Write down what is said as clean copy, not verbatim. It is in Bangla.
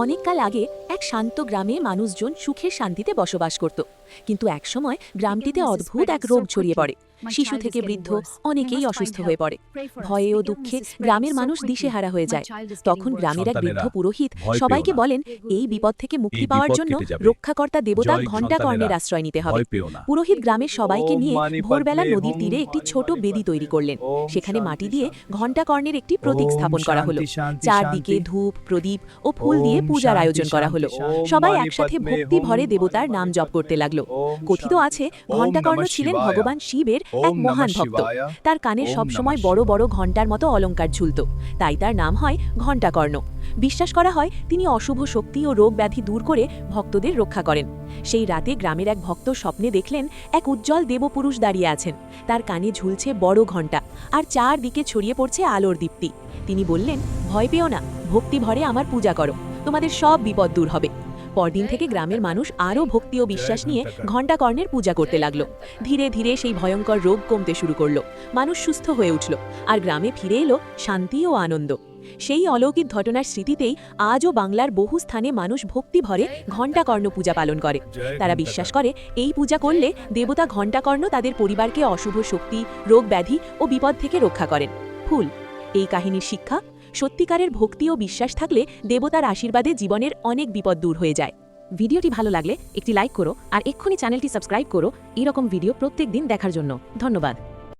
অনেককাল আগে এক শান্ত গ্রামে মানুষজন সুখে শান্তিতে বসবাস করত, কিন্তু একসময় গ্রামটিতে অদ্ভুত এক রোগ ছড়িয়ে পড়ে। শিশু থেকে বৃদ্ধ অনেকেই অসুস্থ হয়ে পড়ে। ভয়ে ও দুঃখে গ্রামের মানুষ দিশেহারা হয়ে যায়। তখন গ্রামের এক বৃদ্ধ পুরোহিত সবাইকে বলেন, এই বিপদ থেকে মুক্তি পাওয়ার জন্য রক্ষাকর্তা দেবতা ঘণ্টাকর্ণের আশ্রয় নিতে হবে। পুরোহিত গ্রামের সবাইকে নিয়ে ভোরবেলা নদীর তীরে একটি ছোট বেদি তৈরি করলেন। সেখানে মাটি দিয়ে ঘণ্টাকর্ণের একটি প্রতীক স্থাপন করা হলো। চারদিকে ধূপ, প্রদীপ ও ফুল দিয়ে পূজার আয়োজন করা হলো। সবাই একসাথে ভক্তি ভরে দেবতার নাম জপ করতে লাগলো। কথিত আছে, ঘণ্টাকর্ণ ছিলেন ভগবান শিবের এক মহান ভক্ত। তার কানে সবসময় বড় বড় ঘণ্টার মতো অলংকার ঝুলত, তাই তার নাম হয় ঘণ্টাকর্ণ। বিশ্বাস করা হয় তিনি অশুভ শক্তি ও রোগ ব্যাধি দূর করে ভক্তদের রক্ষা করেন। সেই রাতে গ্রামের এক ভক্ত স্বপ্নে দেখলেন এক উজ্জ্বল দেবপুরুষ দাঁড়িয়ে আছেন। তার কানে ঝুলছে বড় ঘণ্টা, আর চারদিকে ছড়িয়ে পড়ছে আলোর দীপ্তি। তিনি বললেন, ভয় পেও না, ভক্তি ভরে আমার পূজা করো, তোমাদের সব বিপদ দূর হবে। পরদিন থেকে গ্রামের মানুষ আরও ভক্তি ও বিশ্বাস নিয়ে ঘণ্টাকর্ণের পূজা করতে লাগলো। ধীরে ধীরে সেই ভয়ঙ্কর রোগ কমতে শুরু করলো, মানুষ সুস্থ হয়ে উঠল, আর গ্রামে ফিরে এলো শান্তি ও আনন্দ। সেই অলৌকিক ঘটনার স্মৃতিতেই আজও বাংলার বহু স্থানে মানুষ ভক্তি ভরে ঘণ্টাকর্ণ পূজা পালন করে। তারা বিশ্বাস করে, এই পূজা করলে দেবতা ঘণ্টাকর্ণ তাদের পরিবারকে অশুভ শক্তি, রোগ ব্যাধি ও বিপদ থেকে রক্ষা করেন। ফুল। এই কাহিনীর শিক্ষা, সত্যিকারের ভক্তি ও বিশ্বাস থাকলে দেবতার আশীর্বাদে জীবনের অনেক বিপদ দূর হয়ে যায়। ভিডিওটি ভালো লাগলে একটি লাইক করো, আর এক্ষুনি চ্যানেলটি সাবস্ক্রাইব করো এরকম ভিডিও প্রত্যেক দিন দেখার জন্য। ধন্যবাদ।